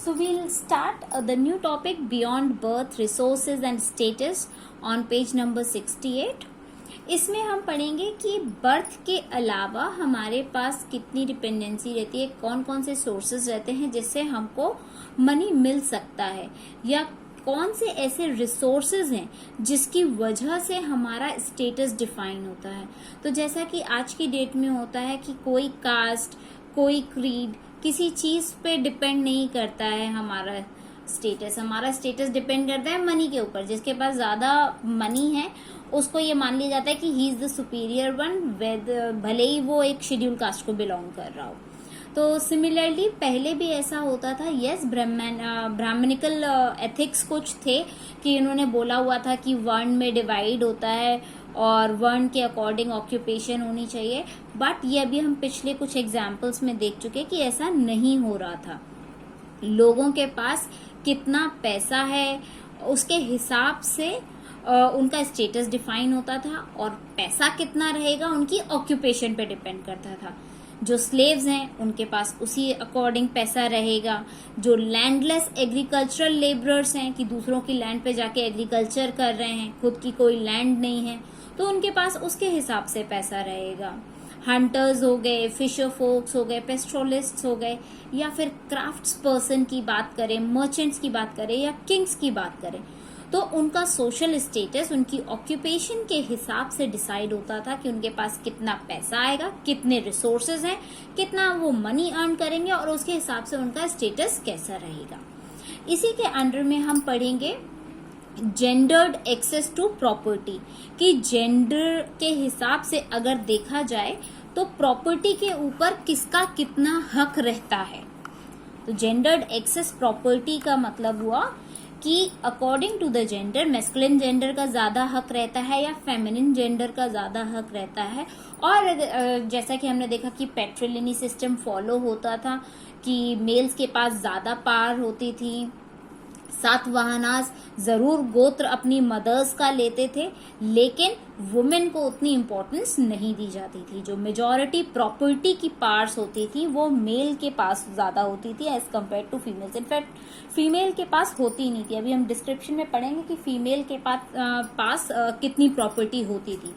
So we'll start the new topic beyond birth, resources and status on page number 68. इसमें हम पढ़ेंगे कि birth के अलावा हमारे पास कितनी डिपेंडेंसी रहती है, कौन कौन से सोर्सेज रहते हैं जिससे हमको मनी मिल सकता है, या कौन से ऐसे रिसोर्सेज हैं जिसकी वजह से हमारा स्टेटस डिफाइन होता है। तो जैसा कि आज की डेट में होता है कि कोई कास्ट, कोई क्रीड, किसी चीज पे डिपेंड नहीं करता है हमारा स्टेटस डिपेंड करता है मनी के ऊपर। जिसके पास ज्यादा मनी है उसको ये मान लिया जाता है कि he is the superior one, भले ही वो एक शेड्यूल कास्ट को बिलोंग कर रहा हो। तो सिमिलरली पहले भी ऐसा होता था। यस, ब्राह्मणिकल एथिक्स कुछ थे कि इन्होंने बोला हुआ था कि वर्ण में डिवाइड होता है और वर्ण के अकॉर्डिंग ऑक्यूपेशन होनी चाहिए, बट ये अभी हम पिछले कुछ एग्जाम्पल्स में देख चुके कि ऐसा नहीं हो रहा था। लोगों के पास कितना पैसा है उसके हिसाब से उनका स्टेटस डिफाइन होता था, और पैसा कितना रहेगा उनकी ऑक्यूपेशन पे डिपेंड करता था। जो स्लेव्स हैं उनके पास उसी अकॉर्डिंग पैसा रहेगा। जो लैंडलेस एग्रीकल्चरल लेबरर्स हैं कि दूसरों की लैंड पे जाके एग्रीकल्चर कर रहे हैं, खुद की कोई लैंड नहीं है, तो उनके पास उसके हिसाब से पैसा रहेगा। हंटर्स हो गए, फिशर फोक्स हो गए, पेस्ट्रोलिस्ट्स हो गए, या फिर क्राफ्ट्स पर्सन की बात करें, मर्चेंट्स की बात करें, या किंग्स की बात करें, तो उनका सोशल स्टेटस उनकी ऑक्यूपेशन के हिसाब से डिसाइड होता था कि उनके पास कितना पैसा आएगा, कितने रिसोर्सेज हैं, कितना वो मनी अर्न करेंगे, और उसके हिसाब से उनका स्टेटस कैसा रहेगा। इसी के अंडर में हम पढ़ेंगे जेंडर्ड एक्सेस टू प्रॉपर्टी, कि जेंडर के हिसाब से अगर देखा जाए तो प्रॉपर्टी के ऊपर किसका कितना हक रहता है। तो जेंडर्ड एक्सेस प्रॉपर्टी का मतलब हुआ कि according to the gender, masculine gender का ज्यादा हक रहता है या फेमिनिन जेंडर का ज्यादा हक रहता है। और जैसा कि हमने देखा कि पैट्रिलिनी सिस्टम फॉलो होता था कि मेल्स के पास ज्यादा पावर होती थी। सातवाहनास जरूर गोत्र अपनी मदर्स का लेते थे, लेकिन वुमेन को उतनी इम्पोर्टेंस नहीं दी जाती थी। जो मेजॉरिटी प्रॉपर्टी की पार्ट्स होती थी वो मेल के पास ज्यादा होती थी as compare to females. In fact female के पास होती नहीं थी। अभी हम डिस्क्रिप्शन में पढ़ेंगे कि फीमेल के पास कितनी प्रॉपर्टी होती थी।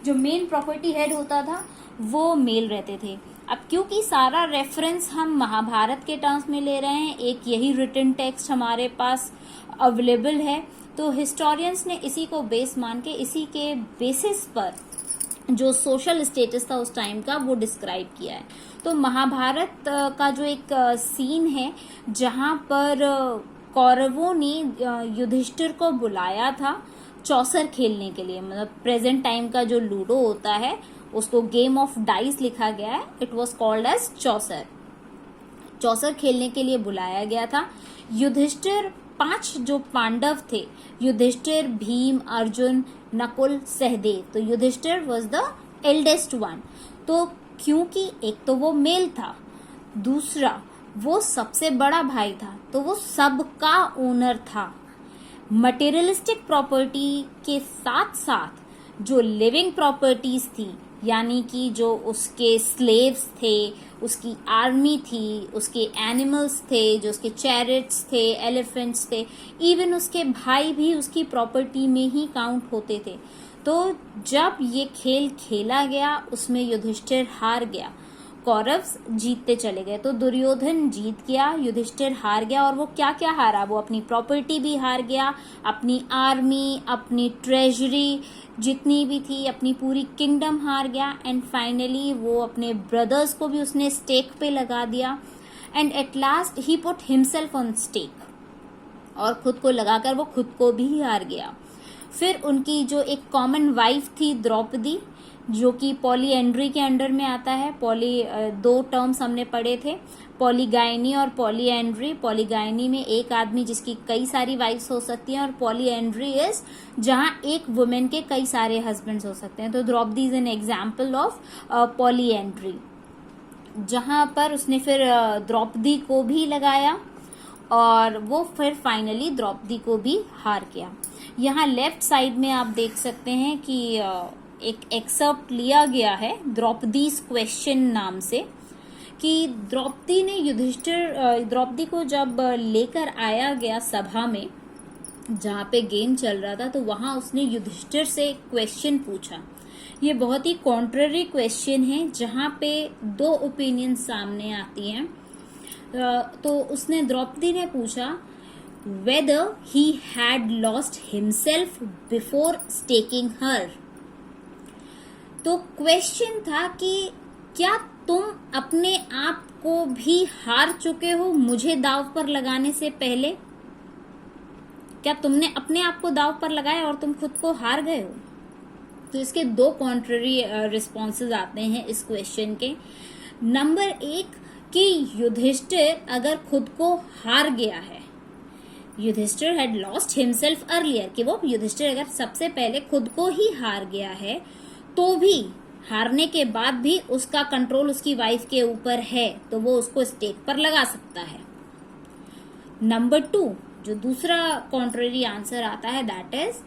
जो मेन प्रॉपर्टी हेड होता था वो मेल रहते थे। अब क्योंकि सारा रेफरेंस हम महाभारत के टर्म्स में ले रहे हैं, एक यही रिटन टेक्स्ट हमारे पास अवेलेबल है, तो हिस्टोरियंस ने इसी को बेस मान के, इसी के बेसिस पर जो सोशल स्टेटस था उस टाइम का वो डिस्क्राइब किया है। तो महाभारत का जो एक सीन है जहां पर कौरवों ने युधिष्ठिर को बुलाया था चौसर खेलने के लिए, मतलब प्रेजेंट टाइम का जो लूडो होता है उसको गेम ऑफ डाइस लिखा गया है, इट वॉज कॉल्ड एज चौसर। चौसर खेलने के लिए बुलाया गया था। युधिष्ठिर 5 जो पांडव थे, युधिष्ठिर, भीम, अर्जुन, नकुल, सहदेव, तो Yudhishthir was the eldest one. तो क्योंकि एक तो वो मेल था, दूसरा वो सबसे बड़ा भाई था, तो वो सबका ओनर था। मटेरियलिस्टिक प्रॉपर्टी के साथ साथ जो लिविंग प्रॉपर्टीज थी, यानी कि जो उसके स्लेव्स थे, उसकी आर्मी थी, उसके एनिमल्स थे, जो उसके चैरिट्स थे, एलिफेंट्स थे, इवन उसके भाई भी उसकी प्रॉपर्टी में ही काउंट होते थे। तो जब ये खेल खेला गया उसमें युधिष्ठिर हार गया, कौरव्स जीतते चले गए। तो दुर्योधन जीत गया, युधिष्ठिर हार गया, और वो क्या क्या हारा, वो अपनी प्रॉपर्टी भी हार गया, अपनी आर्मी, अपनी ट्रेजरी जितनी भी थी, अपनी पूरी किंगडम हार गया, एंड फाइनली वो अपने ब्रदर्स को भी उसने स्टेक पे लगा दिया, and at last he put himself on stake, और खुद को लगाकर वो खुद को भी हार गया। फिर उनकी जो एक कॉमन वाइफ थी द्रौपदी, जो कि पॉलीएंड्री के अंडर में आता है। 2 टर्म्स हमने पढ़े थे, पॉलीगाइनी और पॉलीएंड्री। पॉलीगाइनी में एक आदमी जिसकी कई सारी वाइफ्स हो सकती हैं, और पॉलीएंड्री इज जहां एक वुमेन के कई सारे हस्बैंड्स हो सकते हैं। तो Draupadi is an example of polyandry, जहां पर उसने फिर द्रौपदी को भी लगाया, और वो फिर फाइनली द्रौपदी को भी हार गया। यहाँ लेफ्ट साइड में आप देख सकते हैं कि एक एक्सर्प्ट लिया गया है द्रौपदीज क्वेश्चन नाम से, कि द्रौपदी को जब लेकर आया गया सभा में जहाँ पे गेम चल रहा था, तो वहां उसने युधिष्ठिर से क्वेश्चन पूछा। ये बहुत ही कॉन्ट्ररी क्वेश्चन है जहाँ पे दो ओपिनियन सामने आती हैं। तो उसने द्रौपदी ने पूछा whether he had lost himself before staking her. तो क्वेश्चन था कि क्या तुम अपने आप को भी हार चुके हो मुझे दाव पर लगाने से पहले? क्या तुमने अपने आप को दाव पर लगाया और तुम खुद को हार गए हो? तो इसके दो कॉन्ट्ररी रिस्पॉन्सेज आते हैं इस क्वेश्चन के। नंबर एक कि युधिष्ठिर अगर खुद को हार गया है, Yudhishthir had lost himself earlier, कि वो युधिष्ठिर अगर सबसे पहले खुद को ही हार गया है, तो भी हारने के बाद भी उसका कंट्रोल उसकी वाइफ के ऊपर है, तो वो उसको स्टेक पर लगा सकता है। नंबर टू, जो दूसरा कॉन्ट्ररी आंसर आता है, दैट इज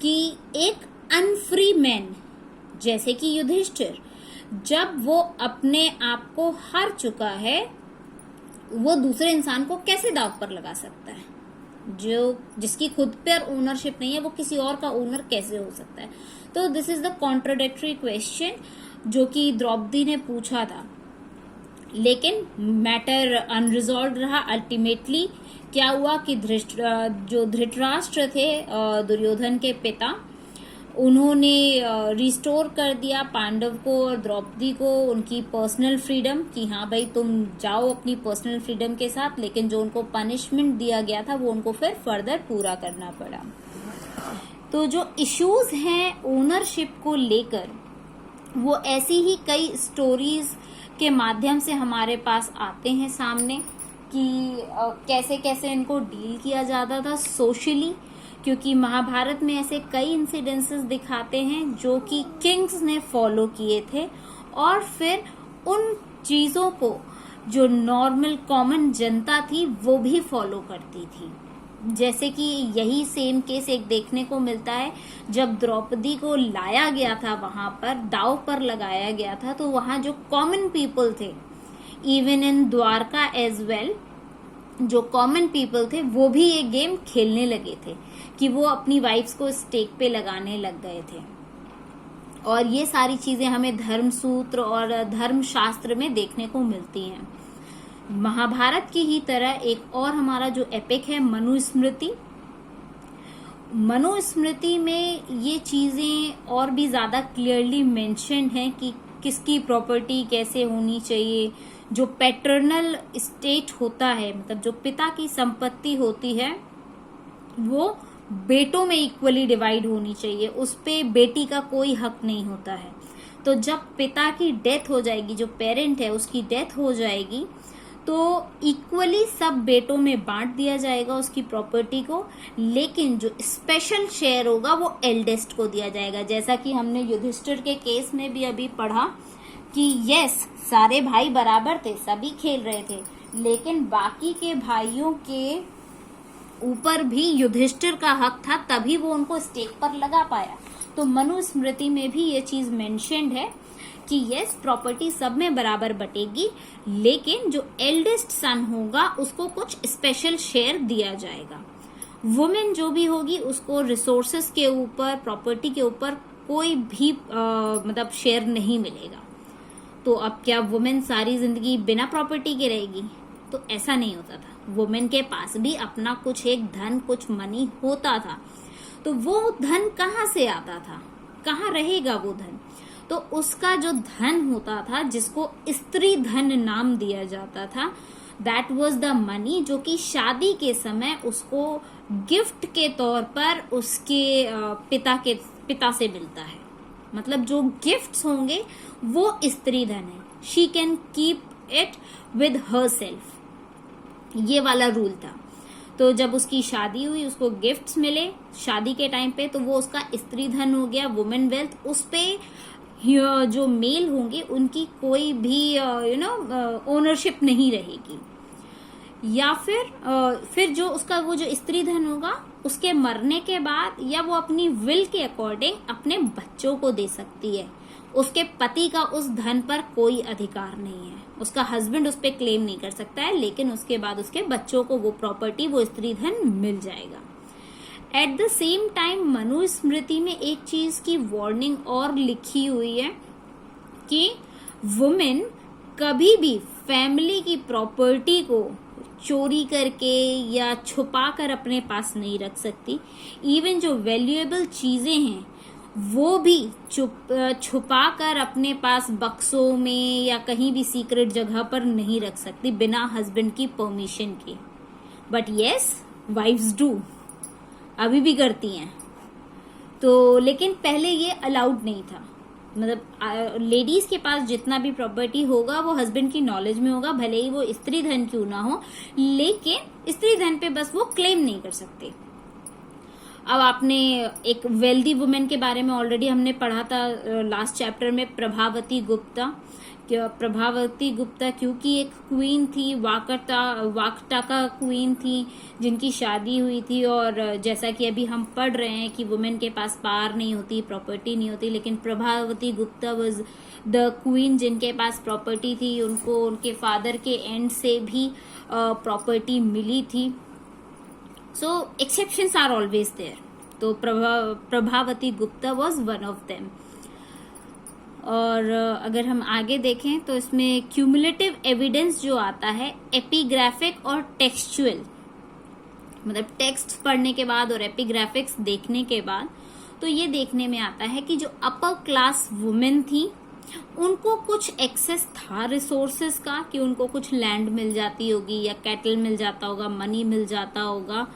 कि एक अनफ्री मैन जैसे कि युधिष्ठिर, जब वो अपने आप को हार चुका है, वो दूसरे इंसान को कैसे दाव पर लगा सकता है? जिसकी खुद पर ओनरशिप नहीं है, वो किसी और का ओनर कैसे हो सकता है? तो this is the contradictory question जो कि द्रौपदी ने पूछा था, लेकिन मैटर अनरिजॉल्व रहा। अल्टीमेटली क्या हुआ कि जो धृतराष्ट्र थे, दुर्योधन के पिता, उन्होंने रिस्टोर कर दिया पांडव को और द्रौपदी को उनकी पर्सनल फ्रीडम, कि हाँ भाई तुम जाओ अपनी पर्सनल फ्रीडम के साथ, लेकिन जो उनको पनिशमेंट दिया गया था वो उनको फिर फर्दर पूरा करना पड़ा। तो जो इश्यूज हैं ओनरशिप को लेकर, वो ऐसी ही कई स्टोरीज के माध्यम से हमारे पास आते हैं सामने कि कैसे कैसे इनको डील किया जाता था सोशली, क्योंकि महाभारत में ऐसे कई इंसिडेंसेस दिखाते हैं जो कि किंग्स ने फॉलो किए थे, और फिर उन चीजों को जो नॉर्मल कॉमन जनता थी वो भी फॉलो करती थी। जैसे कि यही सेम केस एक देखने को मिलता है, जब द्रौपदी को लाया गया था, वहां पर दाव पर लगाया गया था, तो वहां जो कॉमन पीपल थे, even in Dwarka as well, जो कॉमन पीपल थे वो भी ये गेम खेलने लगे थे कि वो अपनी वाइफ्स को स्टेक पे लगाने लग गए थे। और ये सारी चीजें हमें धर्मसूत्र और धर्मशास्त्र में देखने को मिलती हैं। महाभारत की ही तरह एक और हमारा जो एपिक है मनुस्मृति, मनुस्मृति में ये चीजें और भी ज्यादा क्लियरली मेंशन है कि किसकी प्रॉपर्टी कैसे होनी चाहिए। जो पैटर्नल स्टेट होता है, मतलब जो पिता की संपत्ति होती है, वो बेटों में इक्वली डिवाइड होनी चाहिए, उस पे बेटी का कोई हक नहीं होता है। तो जब पिता की डेथ हो जाएगी, जो पेरेंट है उसकी डेथ हो जाएगी, तो इक्वली सब बेटों में बांट दिया जाएगा उसकी प्रॉपर्टी को, लेकिन जो स्पेशल शेयर होगा वो एल्डेस्ट को दिया जाएगा। जैसा कि हमने युधिष्ठिर के केस में भी अभी पढ़ा कि यस, सारे भाई बराबर थे, सभी खेल रहे थे, लेकिन बाकी के भाइयों के ऊपर भी युधिष्ठिर का हक था, तभी वो उनको स्टेक पर लगा पाया। तो मनुस्मृति में भी ये चीज मेंशन्ड है कि यस, प्रॉपर्टी सब में बराबर बटेगी, लेकिन जो एल्डेस्ट सन होगा उसको कुछ स्पेशल शेयर दिया जाएगा। वुमेन जो भी होगी उसको रिसोर्सेस के ऊपर, प्रॉपर्टी के ऊपर कोई भी मतलब शेयर नहीं मिलेगा। तो अब क्या वुमेन सारी जिंदगी बिना प्रॉपर्टी के रहेगी? तो ऐसा नहीं होता था। वुमेन के पास भी अपना कुछ एक धन, कुछ मनी होता था। तो वो धन कहाँ से आता था, कहाँ रहेगा वो धन? तो उसका जो धन होता था, जिसको स्त्री धन नाम दिया जाता था, दैट वाज द मनी जो कि शादी के समय उसको गिफ्ट के तौर पर उसके पिता से मिलता है। मतलब जो गिफ्ट्स होंगे वो स्त्री धन है, she can keep it with her self, ये वाला रूल था। तो जब उसकी शादी हुई, उसको गिफ्ट्स मिले शादी के टाइम पे, तो वो उसका स्त्री धन हो गया, वुमेन वेल्थ। उस पे जो मेल होंगे उनकी कोई भी ओनरशिप नहीं रहेगी। या फिर जो उसका वो जो स्त्री धन होगा, उसके मरने के बाद या वो अपनी विल के अकॉर्डिंग अपने बच्चों को दे सकती है। उसके पति का उस धन पर कोई अधिकार नहीं है, उसका हस्बैंड उस पर क्लेम नहीं कर सकता है, लेकिन उसके बाद उसके बच्चों को वो प्रॉपर्टी, वो स्त्री धन मिल जाएगा। At the same time Manusmriti में एक चीज की वार्निंग और लिखी हुई है कि वुमेन कभी भी फैमिली की प्रॉपर्टी को चोरी करके या छुपा कर अपने पास नहीं रख सकती। इवन जो वैल्यूएबल चीजें हैं वो भी छुपा कर अपने पास बक्सों में या कहीं भी सीक्रेट जगह पर नहीं रख सकती बिना हस्बैंड की परमिशन के। बट यस, वाइफ्स डू, अभी भी करती हैं। तो लेकिन पहले ये अलाउड नहीं था, मतलब लेडीज के पास जितना भी प्रॉपर्टी होगा वो हस्बैंड की नॉलेज में होगा, भले ही वो स्त्री धन क्यों ना हो, लेकिन स्त्री धन पे बस वो क्लेम नहीं कर सकते। अब आपने एक वेल्दी वुमेन के बारे में ऑलरेडी हमने पढ़ा था लास्ट चैप्टर में, प्रभावती गुप्ता। प्रभावती गुप्ता क्योंकि एक क्वीन थी, वाकटा का क्वीन थी, जिनकी शादी हुई थी, और जैसा कि अभी हम पढ़ रहे हैं कि वुमेन के पास पावर नहीं होती, प्रॉपर्टी नहीं होती, लेकिन Prabhavati Gupta was the queen जिनके पास प्रॉपर्टी थी। उनको उनके फादर के एंड से भी प्रॉपर्टी मिली थी। सो एक्सेप्शंस आर ऑलवेज देयर। तो Prabhavati Gupta was one of them. और अगर हम आगे देखें तो इसमें क्यूमुलेटिव एविडेंस जो आता है एपिग्राफिक और टेक्सचुअल, मतलब टेक्स्ट पढ़ने के बाद और एपिग्राफिक्स देखने के बाद तो ये देखने में आता है कि जो अपर क्लास वुमेन थी उनको कुछ एक्सेस था रिसोर्सेस का, कि उनको कुछ लैंड मिल जाती होगी या कैटल मिल जाता होगा, मनी मिल जाता होगा,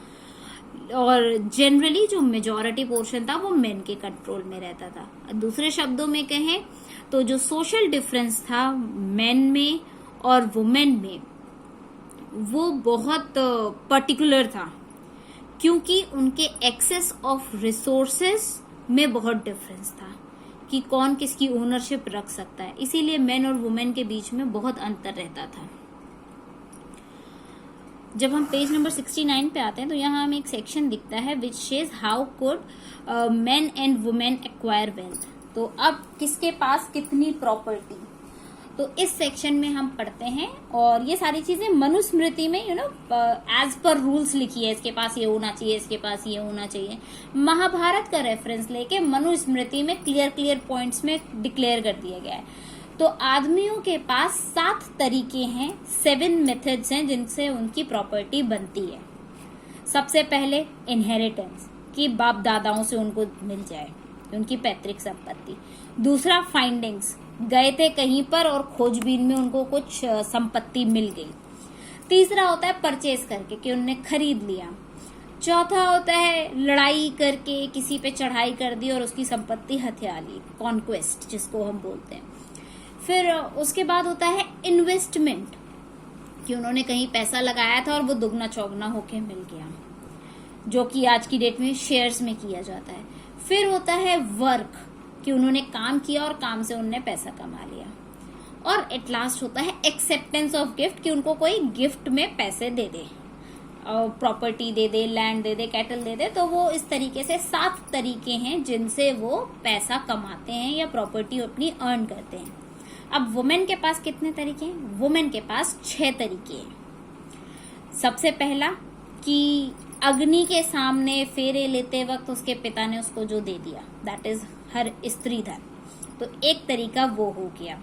और जनरली जो मेजॉरिटी पोर्शन था वो मेन के कंट्रोल में रहता था। दूसरे शब्दों में कहें तो जो सोशल डिफरेंस था मेन में और वुमेन में वो बहुत पर्टिकुलर था, क्योंकि उनके एक्सेस ऑफ रिसोर्सेस में बहुत डिफरेंस था कि कौन किसकी ओनरशिप रख सकता है। इसीलिए मेन और वुमेन के बीच में बहुत अंतर रहता था। जब हम पेज नंबर 69 पे आते हैं तो यहाँ हमें एक सेक्शन दिखता है which shows how could men and women acquire wealth. तो अब किसके पास कितनी प्रॉपर्टी, तो इस सेक्शन में हम पढ़ते हैं। और ये सारी चीजें मनुस्मृति में एज पर रूल्स लिखी है, इसके पास ये होना चाहिए, इसके पास ये होना चाहिए। महाभारत का रेफरेंस लेके मनुस्मृति में क्लियर पॉइंट्स में डिक्लेयर कर दिया गया है। तो आदमियों के पास 7 तरीके हैं, 7 मेथड्स हैं जिनसे उनकी प्रॉपर्टी बनती है। सबसे पहले इनहेरिटेंस, कि बाप दादाओं से उनको मिल जाए उनकी पैतृक संपत्ति। दूसरा फाइंडिंग्स, गए थे कहीं पर और खोजबीन में उनको कुछ संपत्ति मिल गई। तीसरा होता है परचेज करके, कि उन्होंने खरीद लिया। चौथा होता है लड़ाई करके किसी पे चढ़ाई कर दी और उसकी संपत्ति हथिया ली, कॉन्क्वेस्ट जिसको हम बोलते हैं। फिर उसके बाद होता है इन्वेस्टमेंट, कि उन्होंने कहीं पैसा लगाया था और वो दुगना चौगना होके मिल गया, जो कि आज की डेट में शेयर्स में किया जाता है। फिर होता है वर्क, कि उन्होंने काम किया और काम से उन्होंने पैसा कमा लिया। और एट लास्ट होता है एक्सेप्टेंस ऑफ गिफ्ट, कि उनको कोई गिफ्ट में पैसे दे दे, प्रॉपर्टी दे दे, लैंड दे दे, कैटल दे दे। तो वो इस तरीके से 7 तरीके हैं जिनसे वो पैसा कमाते हैं या प्रॉपर्टी अपनी अर्न करते हैं। अब वुमेन के पास कितने तरीके हैं? वुमेन के पास 6 तरीके हैं। सबसे पहला कि अग्नि के सामने फेरे लेते वक्त उसके पिता ने उसको जो दे दिया, दैट इज हर स्त्री धन। तो एक तरीका वो हो गया,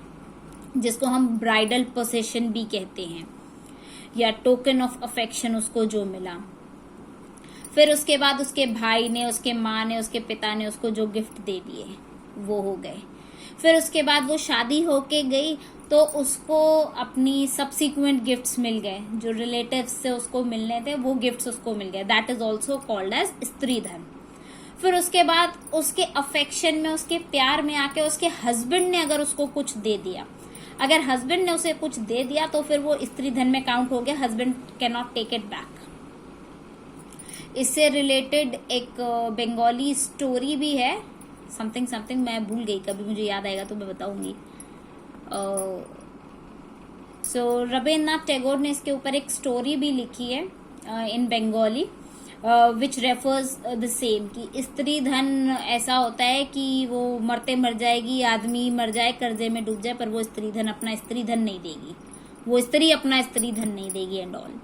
जिसको हम ब्राइडल पोसेशन भी कहते हैं, या टोकन ऑफ अफेक्शन उसको जो मिला। फिर उसके बाद उसके भाई ने, उसके माँ ने, उसके पिता ने उसको जो गिफ्ट दे दिए वो हो गए। फिर उसके बाद वो शादी होके गई तो उसको अपनी सब्सिक्वेंट गिफ्ट्स मिल गए, जो रिलेटिव्स से उसको मिलने थे वो गिफ्ट्स उसको मिल गए, that is also called as stri dhan. फिर उसके बाद उसके अफेक्शन में, उसके प्यार में आके उसके हस्बैंड ने अगर उसको कुछ दे दिया, अगर हस्बैंड ने उसे कुछ दे दिया तो फिर वो स्त्री धन में काउंट हो गया, husband can not take it back. इससे रिलेटेड एक बंगाली स्टोरी भी है, समथिंग मैं भूल गई, कभी मुझे याद आएगा तो मैं बताऊंगी। सो रविन्द्रनाथ टैगोर ने इसके ऊपर एक स्टोरी भी लिखी है in Bengali, which refers the same, कि स्त्री धन ऐसा होता है कि वो मरते मर जाएगी, आदमी मर जाए, कर्जे में डूब जाए, पर वो स्त्री धन अपना स्त्री धन नहीं देगी, वो स्त्री अपना स्त्री धन नहीं देगी एंड ऑल।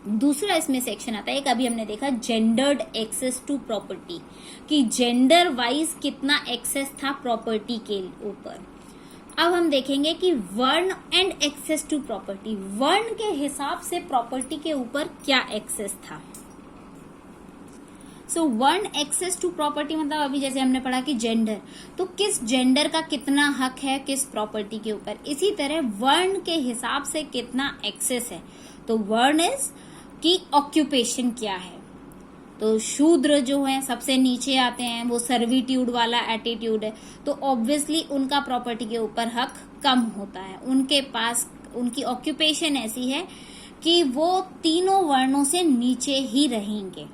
दूसरा इसमें सेक्शन आता है, एक अभी हमने देखा जेंडर्ड एक्सेस टू प्रॉपर्टी, कि जेंडर वाइज कितना एक्सेस था प्रॉपर्टी के ऊपर। अब हम देखेंगे कि वर्ण एंड एक्सेस टू प्रॉपर्टी, वर्ण के हिसाब से प्रॉपर्टी के ऊपर क्या एक्सेस था। सो वर्ण एक्सेस टू प्रॉपर्टी मतलब अभी जैसे हमने पढ़ा कि जेंडर, तो किस जेंडर का कितना हक है किस प्रॉपर्टी के ऊपर, इसी तरह वर्ण के हिसाब से कितना एक्सेस है। तो वर्ण इज कि ऑक्यूपेशन क्या है, तो शूद्र जो है सबसे नीचे आते हैं, वो सर्विट्यूड वाला एटीट्यूड है, तो ऑब्वियसली उनका प्रॉपर्टी के ऊपर हक कम होता है, उनके पास उनकी ऑक्यूपेशन ऐसी है कि वो तीनों वर्णों से नीचे ही रहेंगे।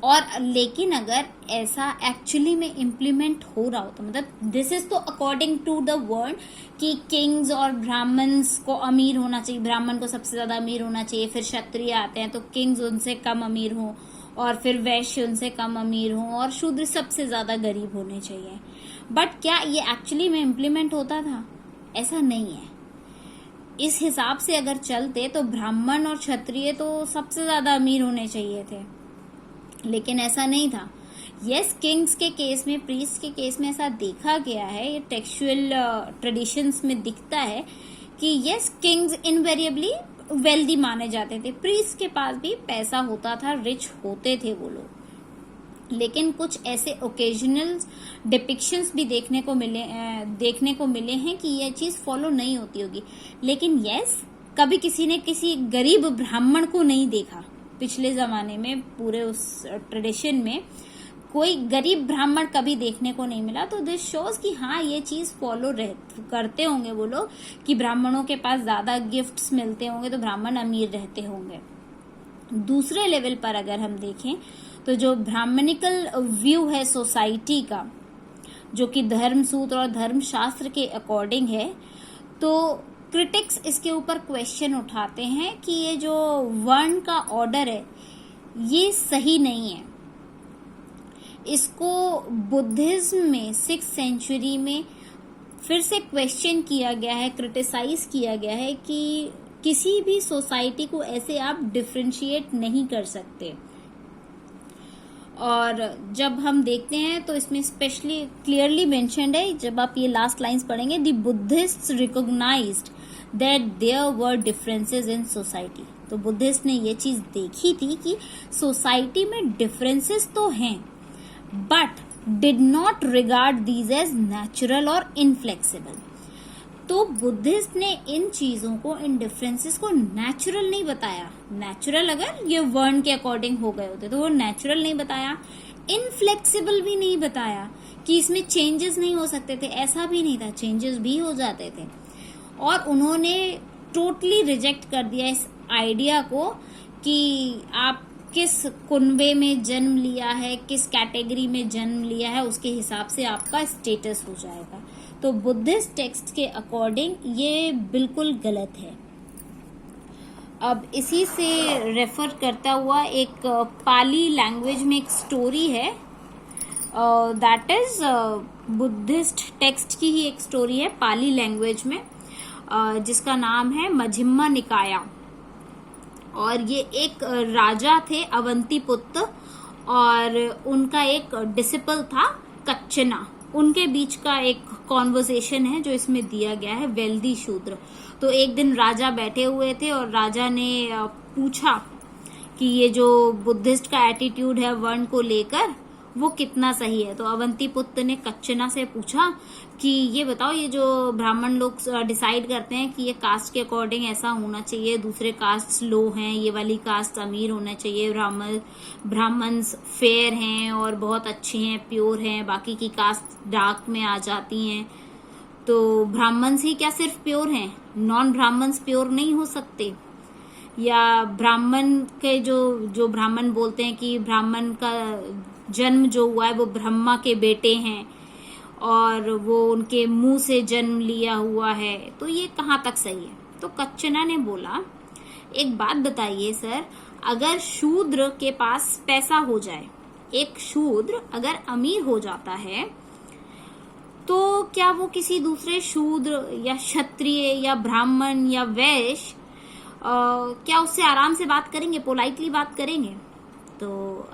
और लेकिन अगर ऐसा एक्चुअली में इम्प्लीमेंट हो रहा हो तो मतलब दिस इज तो अकॉर्डिंग टू द वर्ड कि किंग्स और ब्राह्मण्स को अमीर होना चाहिए, ब्राह्मण को सबसे ज्यादा अमीर होना चाहिए, फिर क्षत्रिय आते हैं तो किंग्स उनसे कम अमीर हो, और फिर वैश्य उनसे कम अमीर हो, और शूद्र सबसे ज्यादा गरीब होने चाहिए। बट क्या ये एक्चुअली में इम्प्लीमेंट होता था? ऐसा नहीं है। इस हिसाब से अगर चलते तो ब्राह्मण और क्षत्रिय तो सबसे ज्यादा अमीर होने चाहिए थे, लेकिन ऐसा नहीं था। यस, किंग्स के केस में, प्रीस्ट के केस में ऐसा देखा गया है, ये टेक्सचुअल ट्रेडिशंस में दिखता है कि यस, किंग्स इनवेरिएबली वेल्दी माने जाते थे, प्रीस्ट के पास भी पैसा होता था, रिच होते थे वो लोग। लेकिन कुछ ऐसे ओकेजनल डिपिक्शंस भी देखने को मिले हैं कि यह चीज फॉलो नहीं होती होगी। लेकिन यस, कभी किसी ने किसी गरीब ब्राह्मण को नहीं देखा पिछले जमाने में, पूरे उस ट्रेडिशन में कोई गरीब ब्राह्मण कभी देखने को नहीं मिला। तो दिस शोज कि हाँ, ये चीज फॉलो करते होंगे वो लोग कि ब्राह्मणों के पास ज्यादा गिफ्ट्स मिलते होंगे तो ब्राह्मण अमीर रहते होंगे। दूसरे लेवल पर अगर हम देखें तो जो ब्राह्मणिकल व्यू है सोसाइटी का, जो कि धर्मसूत्र और धर्मशास्त्र के अकॉर्डिंग है, तो क्रिटिक्स इसके ऊपर क्वेश्चन उठाते हैं कि ये जो वर्ण का ऑर्डर है ये सही नहीं है। इसको बुद्धिज्म में 6th सेंचुरी में फिर से क्वेश्चन किया गया है, क्रिटिसाइज किया गया है कि किसी भी सोसाइटी को ऐसे आप डिफरेंशिएट नहीं कर सकते। और जब हम देखते हैं तो इसमें स्पेशली क्लियरली मेंशन्ड है, जब आप ये लास्ट लाइंस पढ़ेंगे, the Buddhists recognised that there were differences in society. तो बुद्धिस्ट ने ये चीज देखी थी कि सोसाइटी में डिफरेंसेस तो हैं, but did not regard these as natural और इनफ्लेक्सिबल। तो बुद्धिस्ट ने इन चीजों को, इन डिफरेंसेस को नेचुरल नहीं बताया। नेचुरल अगर ये वर्ण के अकॉर्डिंग हो गए होते तो वो नेचुरल नहीं बताया, इनफ्लेक्सिबल भी नहीं बताया कि इसमें चेंजेस नहीं हो सकते थे, ऐसा भी नहीं था, चेंजेस भी हो जाते थे। और उन्होंने टोटली रिजेक्ट कर दिया इस आइडिया को कि आप किस कुनबे में जन्म लिया है, किस कैटेगरी में जन्म लिया है, उसके हिसाब से आपका स्टेटस हो जाएगा। तो बुद्धिस्ट टेक्स्ट के अकॉर्डिंग ये बिल्कुल गलत है। अब इसी से रेफर करता हुआ एक पाली लैंग्वेज में एक स्टोरी है, दैट इज बुद्धिस्ट टेक्स्ट की ही एक स्टोरी है पाली लैंग्वेज में, जिसका नाम है मझिम्मा निकाया। और ये एक राजा थे अवंतीपुत्र, और उनका एक डिसिपल था कच्चना, उनके बीच का एक कॉन्वर्सेशन है जो इसमें दिया गया है, वेल्दी शूद्र। तो एक दिन राजा बैठे हुए थे और राजा ने पूछा कि ये जो बुद्धिस्ट का एटीट्यूड है वर्ण को लेकर वो कितना सही है। तो अवंतीपुत्र ने कच्चना से पूछा कि ये बताओ, ये जो ब्राह्मण लोग डिसाइड करते हैं कि ये कास्ट के अकॉर्डिंग ऐसा होना चाहिए, दूसरे कास्ट लो हैं, ये वाली कास्ट अमीर होना चाहिए, ब्राह्मण्स फेयर हैं और बहुत अच्छे हैं, प्योर हैं, बाकी की कास्ट डार्क में आ जाती हैं, तो ब्राह्मण्स ही क्या सिर्फ प्योर हैं, नॉन ब्राह्मण्स प्योर नहीं हो सकते? या ब्राह्मण के जो ब्राह्मण बोलते हैं कि ब्राह्मण का जन्म जो हुआ है वो ब्रह्मा के बेटे हैं और वो उनके मुंह से जन्म लिया हुआ है, तो ये कहाँ तक सही है? तो कच्चना ने बोला, एक बात बताइए सर, अगर शूद्र के पास पैसा हो जाए, एक शूद्र अगर अमीर हो जाता है, तो क्या वो किसी दूसरे शूद्र या क्षत्रिय या ब्राह्मण या वैश्य क्या उससे आराम से बात करेंगे, पोलाइटली बात करेंगे? तो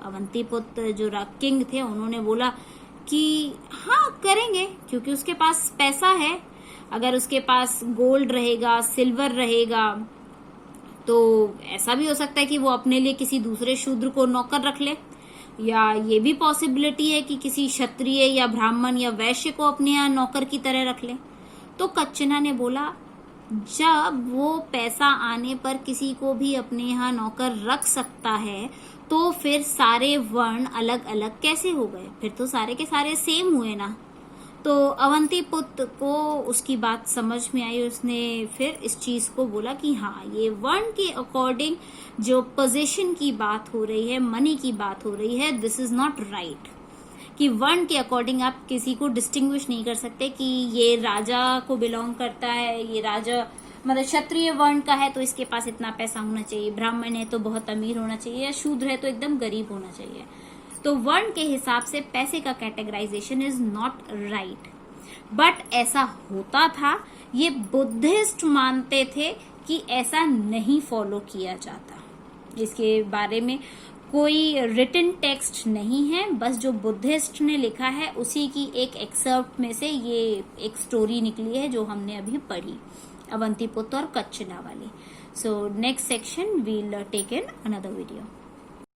अवंतीपुत्र जो किंग थे उन्होंने बोला कि हाँ करेंगे, क्योंकि उसके पास पैसा है। अगर उसके पास गोल्ड रहेगा, सिल्वर रहेगा, तो ऐसा भी हो सकता है कि वो अपने लिए किसी दूसरे शूद्र को नौकर रख ले, या ये भी पॉसिबिलिटी है कि किसी क्षत्रिय या ब्राह्मण या वैश्य को अपने यहाँ नौकर की तरह रख ले। तो कच्छना ने बोला जब वो पैसा आने पर किसी को भी अपने यहाँ नौकर रख सकता है, तो फिर सारे वर्ण अलग अलग कैसे हो गए? फिर तो सारे के सारे सेम हुए ना। तो अवंतीपुत्र को उसकी बात समझ में आई। उसने फिर इस चीज को बोला कि हाँ, ये वर्ण के अकॉर्डिंग जो पोजीशन की बात हो रही है, मनी की बात हो रही है, दिस इज नॉट राइट। कि वर्ण के अकॉर्डिंग आप किसी को डिस्टिंग्विश नहीं कर सकते कि ये राजा को बिलोंग करता है, ये राजा मतलब क्षत्रिय वर्ण का है तो इसके पास इतना पैसा होना चाहिए, ब्राह्मण है तो बहुत अमीर होना चाहिए, या शूद्र है तो एकदम गरीब होना चाहिए। तो वर्ण के हिसाब से पैसे का categorization is not right. But ऐसा होता था, ये बुद्धिस्ट मानते थे कि ऐसा नहीं फॉलो किया जाता। इसके बारे में कोई रिटन टेक्स्ट नहीं है, बस जो बुद्धिस्ट ने लिखा है उसी की एक एक्सर्प्ट में से ये एक स्टोरी निकली है जो हमने अभी पढ़ी, अवंतीपुत्र और कच्छना वाली। So next section will take in another video.